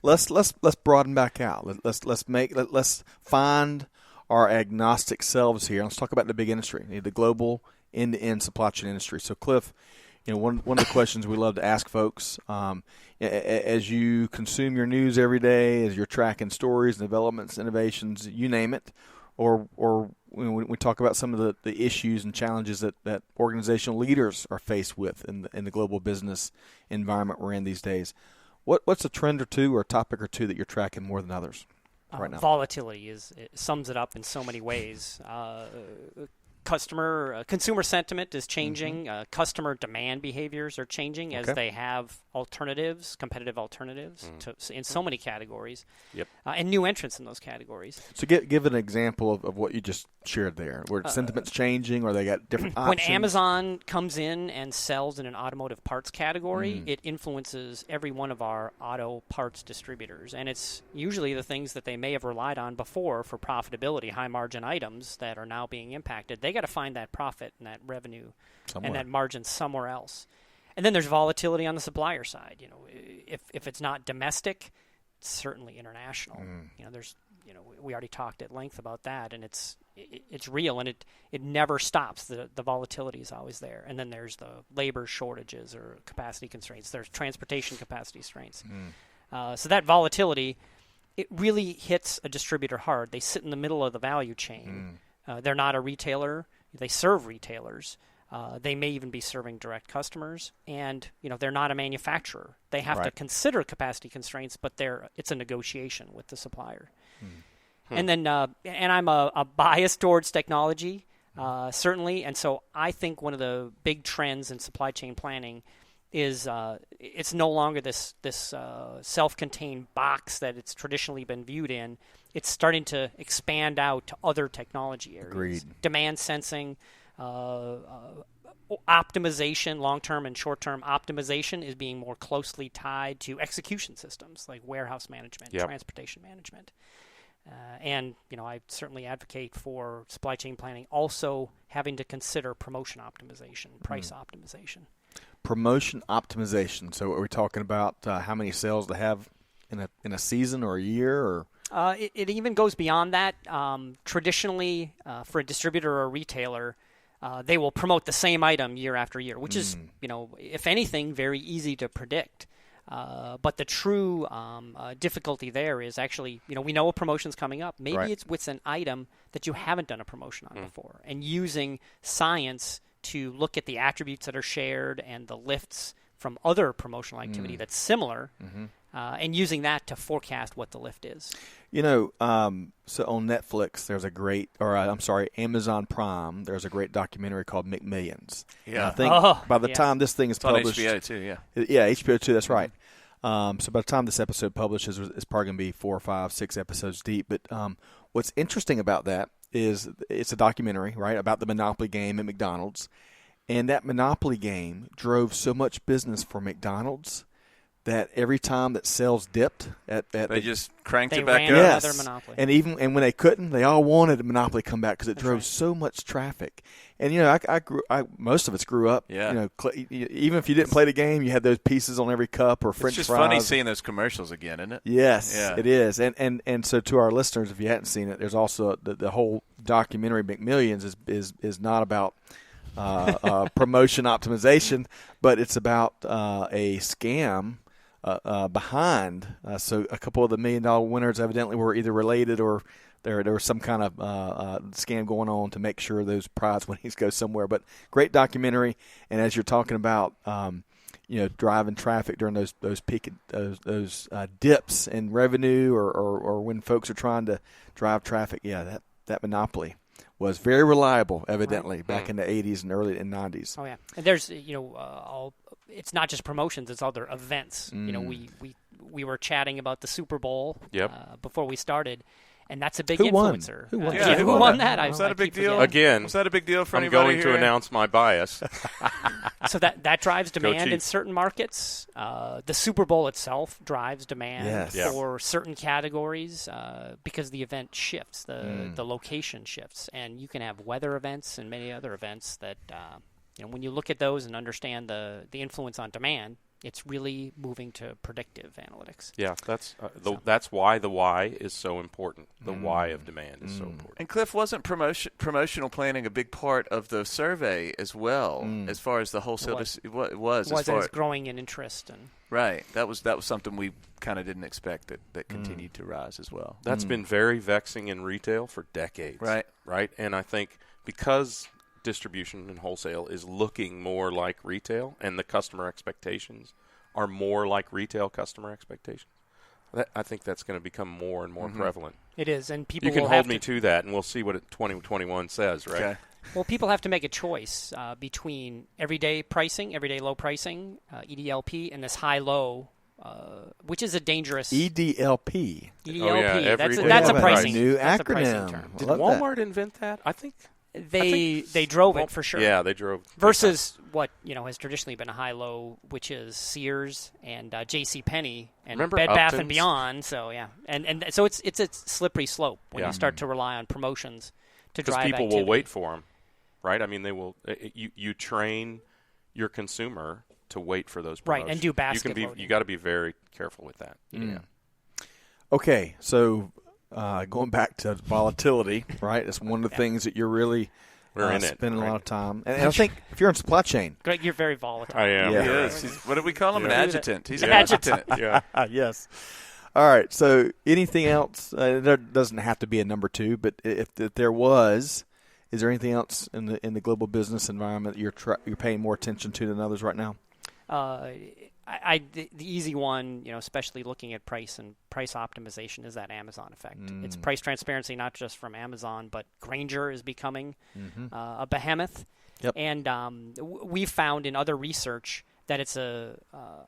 Let's broaden back out. Let's find our agnostic selves here. Let's talk about the big industry, the global end-to-end supply chain industry. So, Cliff, one of the questions we love to ask folks, as you consume your news every day, as you're tracking stories, developments, innovations, you name it, or when we talk about some of the issues and challenges that organizational leaders are faced with in the global business environment we're in these days, what's a trend or two or a topic or two that you're tracking more than others right now? Volatility sums it up in so many ways. Consumer sentiment is changing. Customer demand behaviors are changing as they have competitive alternatives in so many categories, and new entrants in those categories. So give an example of what you just shared there, where sentiment's changing, or they got different options. When Amazon comes in and sells in an automotive parts category, it influences every one of our auto parts distributors, and it's usually the things that they may have relied on before for profitability, high-margin items that are now being impacted. They got to find that profit and that revenue and that margin somewhere else. And then there's volatility on the supplier side. If it's not domestic, it's certainly international. We already talked at length about that, and it's real, and it never stops. The volatility is always there. And then there's the labor shortages or capacity constraints. There's transportation capacity constraints. So that volatility, it really hits a distributor hard. They sit in the middle of the value chain. They're not a retailer. They serve retailers. They may even be serving direct customers, and they're not a manufacturer. They have to consider capacity constraints, but it's a negotiation with the supplier. And then, and I'm a bias towards technology, certainly, and so I think one of the big trends in supply chain planning is it's no longer this self-contained box that it's traditionally been viewed in. It's starting to expand out to other technology areas. Agreed. Demand sensing, optimization, long-term and short-term optimization is being more closely tied to execution systems like warehouse management, transportation management. And I certainly advocate for supply chain planning also having to consider promotion optimization, price optimization. Promotion optimization. So are we talking about how many sales to have in a season or a year? Or it even goes beyond that. Traditionally, for a distributor or a retailer, they will promote the same item year after year, which is, if anything, very easy to predict. But the true difficulty there is actually, we know a promotion's coming up. Maybe it's with an item that you haven't done a promotion on before, and using science to look at the attributes that are shared and the lifts from other promotional activity that's similar, and using that to forecast what the lift is. So on Netflix, there's Amazon Prime, there's a great documentary called McMillions. Yeah. And I think by the time this thing is published. It's on HBO too, yeah. Yeah, HBO too, that's right. So by the time this episode publishes, it's probably going to be 4 or 5, 6 episodes deep. But what's interesting about that is it's a documentary, right, about the Monopoly game at McDonald's. And that Monopoly game drove so much business for McDonald's that every time that sales dipped, they just cranked it back back up. Yes, Another Monopoly. And when they couldn't, they all wanted a Monopoly to come back because it drove so much traffic. And most of us grew up. Yeah. Even if you didn't play the game, you had those pieces on every cup or French fries. It's just funny seeing those commercials again, isn't it? Yes, it is. And so to our listeners, if you hadn't seen it, there's also the whole documentary McMillions is not about promotion optimization, but it's about a scam behind. So a couple of the $1 million winners evidently were either related or there was some kind of scam going on to make sure those prize winnings go somewhere. But great documentary. And as you're talking about, driving traffic during those peak those dips in revenue or when folks are trying to drive traffic, that Monopoly was very reliable, evidently, back in the 80s and early 90s. Oh, yeah. And there's, it's not just promotions, it's other events. We we were chatting about the Super Bowl before we started. And that's a big Won? influencer. Who won? Who won that? Was that a big deal? Again, was that a big deal for I'm anybody going to here? announce my bias. So that drives demand in Chiefs. certain markets. The Super Bowl itself drives demand Yes. for certain categories because the event shifts, the location shifts, and you can have weather events and many other events that when you look at those and understand the influence on demand, it's really moving to predictive analytics. Yeah, that's why the why is so important. The why of demand is so important. And Cliff, wasn't promotional planning a big part of the survey as well, as far as the wholesale? It was growing in interest and right. That was something we kind of didn't expect that continued to rise as well. That's been very vexing in retail for decades. Right, and I think because distribution and wholesale is looking more like retail, and the customer expectations are more like retail customer expectations. I think that's going to become more and more prevalent. It is, and people. You can hold me to that, and we'll see what 2021 says, right? Okay. Well, people have to make a choice between everyday pricing, everyday low pricing, EDLP, and this high-low, which is a dangerous EDLP. EDLP. Oh, yeah, That's a pricing. New that's a pricing acronym. term. Did Love Walmart invent that? I think They drove it for sure. Yeah, they drove. Versus what has traditionally been a high-low, which is Sears and J.C. Penney and Remember Bed Bath and Upton's? Beyond. So and so it's a slippery slope when you start to rely on promotions to drive because people activity. will wait for them, right? I mean, they will. You train your consumer to wait for those promotions. Right, and do basket loading. You got to be very careful with that. Yeah. Okay, so going back to volatility, right? It's one of the things that you're really spending a lot of time. And I think if you're in supply chain, Greg, you're very volatile. I am. Yeah. He is. What do we call him? An adjutant. He's an Adjutant. adjutant. Yeah. yes. All right. So anything else? There doesn't have to be a number two, but if there was, is there anything else in the global business environment that you're paying more attention to than others right now? The easy one, especially looking at price and price optimization, is that Amazon effect. It's price transparency, not just from Amazon, but Grainger is becoming a behemoth. Yep. And we've found in other research that it's a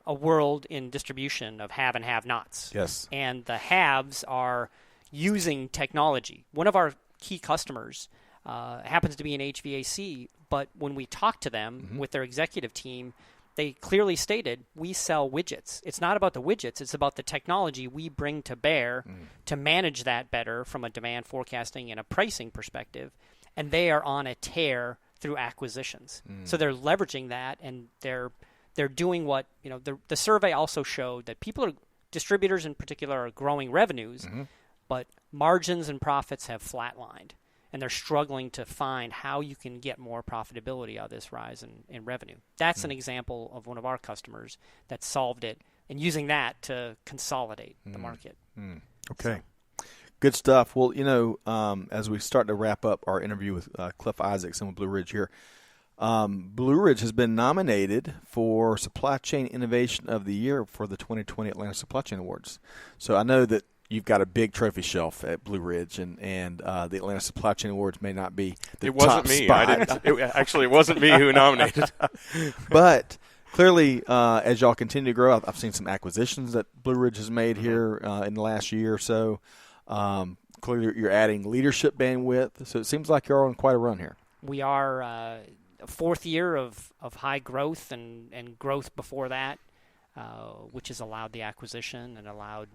world in distribution of have and have-nots. Yes. And the haves are using technology. One of our key customers happens to be in HVAC, but when we talk to them with their executive team, they clearly stated, we sell widgets. It's not about the widgets. It's about the technology we bring to bear to manage that better from a demand forecasting and a pricing perspective. And they are on a tear through acquisitions. So they're leveraging that, and they're doing what, the survey also showed that distributors in particular are growing revenues, but margins and profits have flatlined. And they're struggling to find how you can get more profitability out of this rise in revenue. That's an example of one of our customers that solved it and using that to consolidate the market. Okay. Good stuff. Well, as we start to wrap up our interview with Cliff Isaacson with Blue Ridge here, Blue Ridge has been nominated for Supply Chain Innovation of the Year for the 2020 Atlanta Supply Chain Awards. So I know that you've got a big trophy shelf at Blue Ridge, and the Atlanta Supply Chain Awards may not be the top It wasn't me. spot. It wasn't me who nominated. But clearly, as y'all continue to grow, I've seen some acquisitions that Blue Ridge has made here in the last year or so. Clearly, you're adding leadership bandwidth, so it seems like you're on quite a run here. We are a fourth year of high growth and growth before that, which has allowed the acquisition and allowed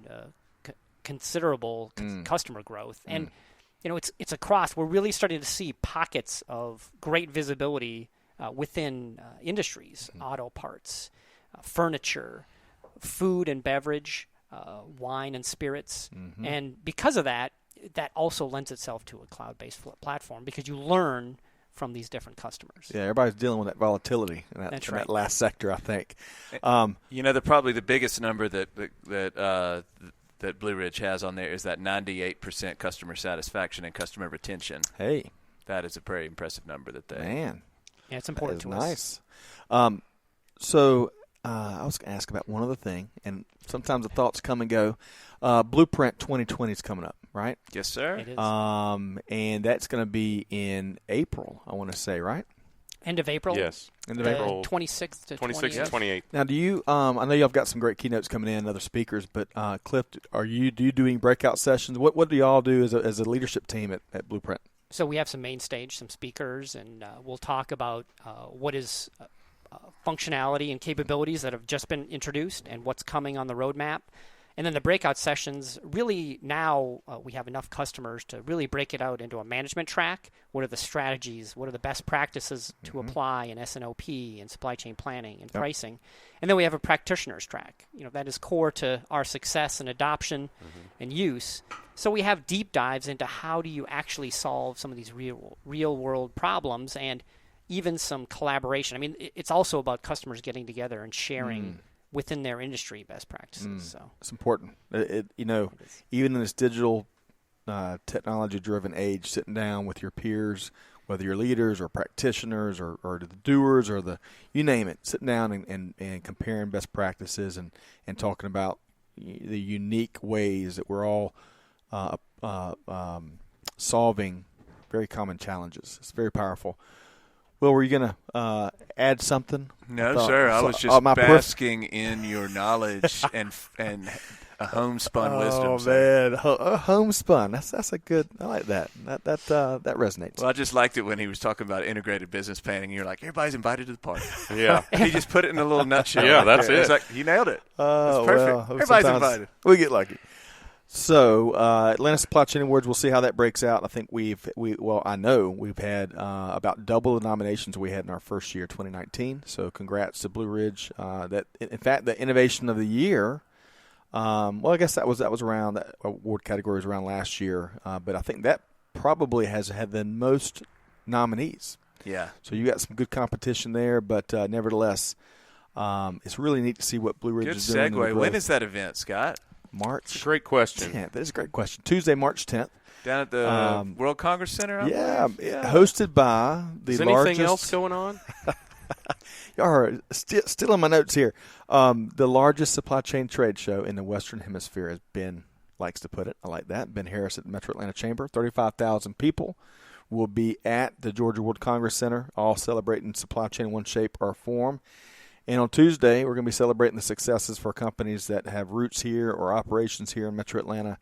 considerable customer growth. And it's across. We're really starting to see pockets of great visibility within industries, auto parts, furniture, food and beverage, wine and spirits. And because of that also lends itself to a cloud-based platform because you learn from these different customers. Yeah, everybody's dealing with that volatility in that last sector, I think. Probably the biggest number that Blue Ridge has on there is that 98% customer satisfaction and customer retention. Hey. That is a very impressive number that they... Man. Yeah, it's important to us. Nice. So I was going to ask about one other thing, and sometimes the thoughts come and go. Blueprint 2020 is coming up, right? Yes, sir. It is. And that's going to be in April, I want to say, right? End of April. Yes. End of April. 26th to 28th. Now, do you? I know y'all got some great keynotes coming in, other speakers, but Cliff, do you doing breakout sessions? What do y'all do as a leadership team at Blueprint? So we have some main stage, some speakers, and we'll talk about what is functionality and capabilities that have just been introduced and what's coming on the roadmap. And then the breakout sessions, really now we have enough customers to really break it out into a management track. What are the strategies? What are the best practices to apply in S&OP and supply chain planning and pricing? And then we have a practitioners track. That is core to our success and adoption and use. So we have deep dives into how do you actually solve some of these real world problems, and even some collaboration. I mean, it's also about customers getting together and sharing within their industry best practices. So it's important. Even in this digital, technology-driven age, sitting down with your peers, whether you're leaders or practitioners or the doers or you name it, sitting down and comparing best practices and talking about the unique ways that we're all solving very common challenges. It's very powerful. Will, were you going to add something? No, sir. I was just basking in your knowledge and a homespun wisdom. Oh, man. Homespun. That's a good – I like that. That resonates. Well, I just liked it when he was talking about integrated business planning. You're like, everybody's invited to the party. Yeah. He just put it in a little nutshell. Yeah, that's it. It's like, he nailed it. That's perfect. Well, everybody's invited. We get lucky. So, Atlanta Supply Chain Awards, we'll see how that breaks out. I think I know we've had about double the nominations we had in our first year, 2019. So, congrats to Blue Ridge. In fact, the Innovation of the Year, I guess that was around, that award category was around last year. But I think that probably has had the most nominees. Yeah. So, you got some good competition there. But nevertheless, it's really neat to see what Blue Ridge is doing. Good segue. When is that event, Scott? March. Great question. 10th. That is a great question. Tuesday, March 10th. Down at the World Congress Center? Hosted by the largest. Is anything else going on? Y'all are still in my notes here. The largest supply chain trade show in the Western Hemisphere, as Ben likes to put it. I like that. Ben Harris at the Metro Atlanta Chamber. 35,000 people will be at the Georgia World Congress Center, all celebrating supply chain in one shape or form. And on Tuesday, we're going to be celebrating the successes for companies that have roots here or operations here in Metro Atlanta,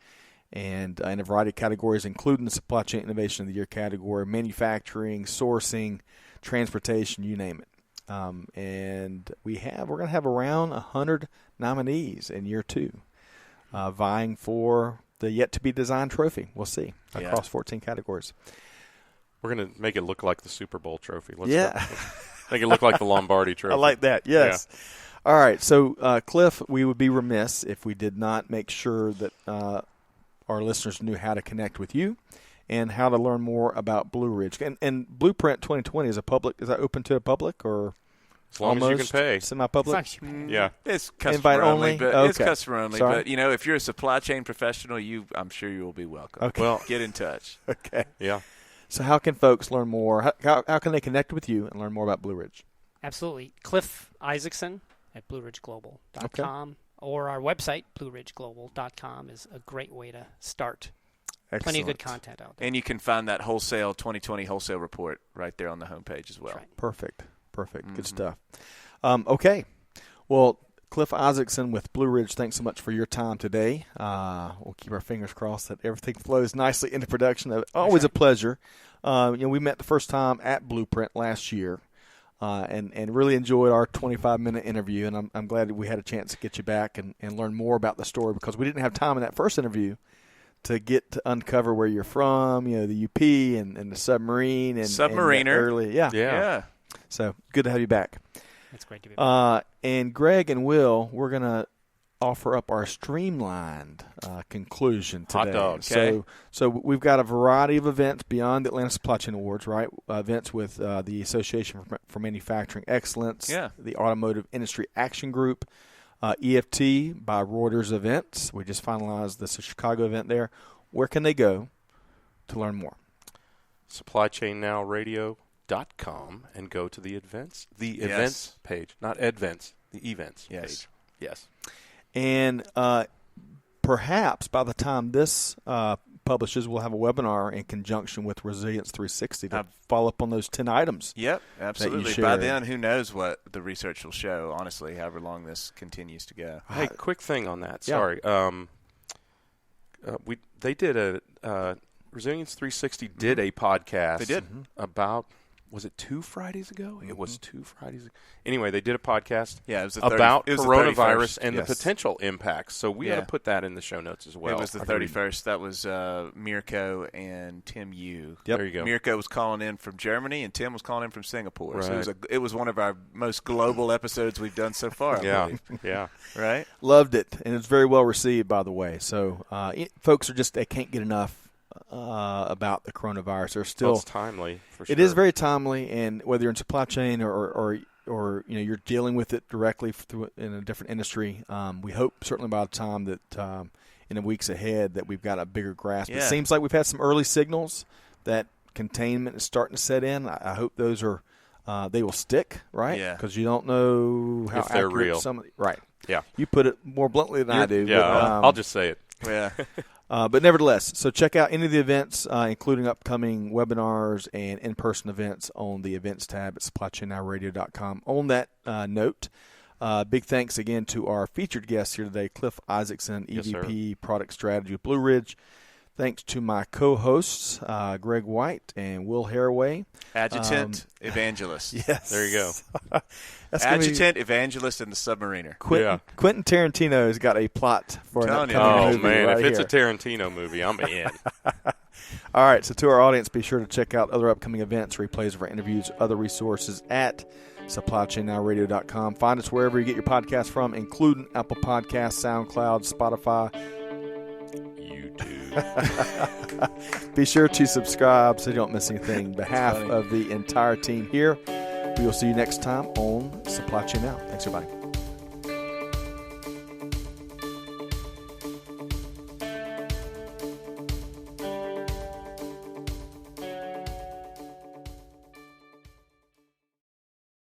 and in a variety of categories, including the Supply Chain Innovation of the Year category, manufacturing, sourcing, transportation, you name it. And we're going to have around 100 nominees in year two, vying for the yet-to-be-designed trophy. We'll see, across 14 categories. We're going to make it look like the Super Bowl trophy. Let's make it look like the Lombardi trophy. I like that, yes. Yeah. All right, so Cliff, we would be remiss if we did not make sure that our listeners knew how to connect with you and how to learn more about Blue Ridge. And Blueprint 2020 is that open to the public or as long as you can pay? Semi-public? Yeah. It's customer only. It's customer only. Sorry. But, if you're a supply chain professional, I'm sure you will be welcome. Okay. Well, get in touch. Okay. Yeah. So how can folks learn more? How can they connect with you and learn more about Blue Ridge? Absolutely. Cliff Isaacson at BlueRidgeGlobal.com or our website, BlueRidgeGlobal.com, is a great way to start. Excellent. Plenty of good content out there. And you can find that 2020 wholesale report right there on the homepage as well. Right. Perfect. Good stuff. Okay. Well, Cliff Isaacson with Blue Ridge, thanks so much for your time today. We'll keep our fingers crossed that everything flows nicely into production. Always a pleasure. We met the first time at Blueprint last year and really enjoyed our 25-minute interview, and I'm glad that we had a chance to get you back and learn more about the story, because we didn't have time in that first interview to get to uncover where you're from, the UP and the submarine. And Submariner. Yeah. So good to have you back. It's great to be back. And Greg and Will, we're going to offer up our streamlined conclusion today. Hot dog. Okay. So we've got a variety of events beyond the Atlanta Supply Chain Awards, right? Events with the Association for Manufacturing Excellence, the Automotive Industry Action Group, EFT by Reuters Events. We just finalized the Chicago event there. Where can they go to learn more? SupplyChainNowRadio.com and go to the events. The events page, not advents. The events page. Yes. And perhaps by the time this publishes, we'll have a webinar in conjunction with Resilience 360 to follow up on those 10 items. Yep, absolutely. By then, who knows what the research will show, honestly, however long this continues to go. Hey, quick thing on that. Yeah. Sorry. They did a Resilience 360 did a podcast. They did. About, was it 2 Fridays ago? It was 2 Fridays ago. Anyway, they did a podcast it about was coronavirus the and the potential impacts. So we ought to put that in the show notes as well. It was the 31st. That was Mirko and Tim Yu. Yep. There you go. Mirko was calling in from Germany, and Tim was calling in from Singapore. Right. So it was one of our most global episodes we've done so far, I believe. Yeah. Right? Loved it, and it's very well received, by the way. So folks they can't get enough about the coronavirus. They're still it's timely, for sure. It is very timely, and whether you're in supply chain or you're dealing with it directly in a different industry, we hope certainly by the time that in the weeks ahead that we've got a bigger grasp. Yeah. It seems like we've had some early signals that containment is starting to set in. I hope those are they will stick, right? Yeah. Because you don't know how if they're accurate real. Right. Yeah. You put it more bluntly than I do. Yeah, but, I'll just say it. Yeah. But nevertheless, so check out any of the events, including upcoming webinars and in-person events on the events tab at supplychainnowradio.com. On that note, big thanks again to our featured guest here today, Cliff Isaacson, EVP Product Strategy with Blue Ridge. Thanks to my co-hosts, Greg White and Will Haraway. Adjutant Evangelist. Yes. There you go. Adjutant Evangelist and the Submariner. Quentin Tarantino has got a plot for an upcoming Oh, movie man. right If it's here. a Tarantino movie, I'm in. All right, so to our audience, be sure to check out other upcoming events, replays of our interviews, other resources at supplychainnowradio.com. Find us wherever you get your podcast from, including Apple Podcasts, SoundCloud, Spotify. Be sure to subscribe so you don't miss anything. On behalf of the entire team here, we will see you next time on Supply Chain Now. Thanks, everybody.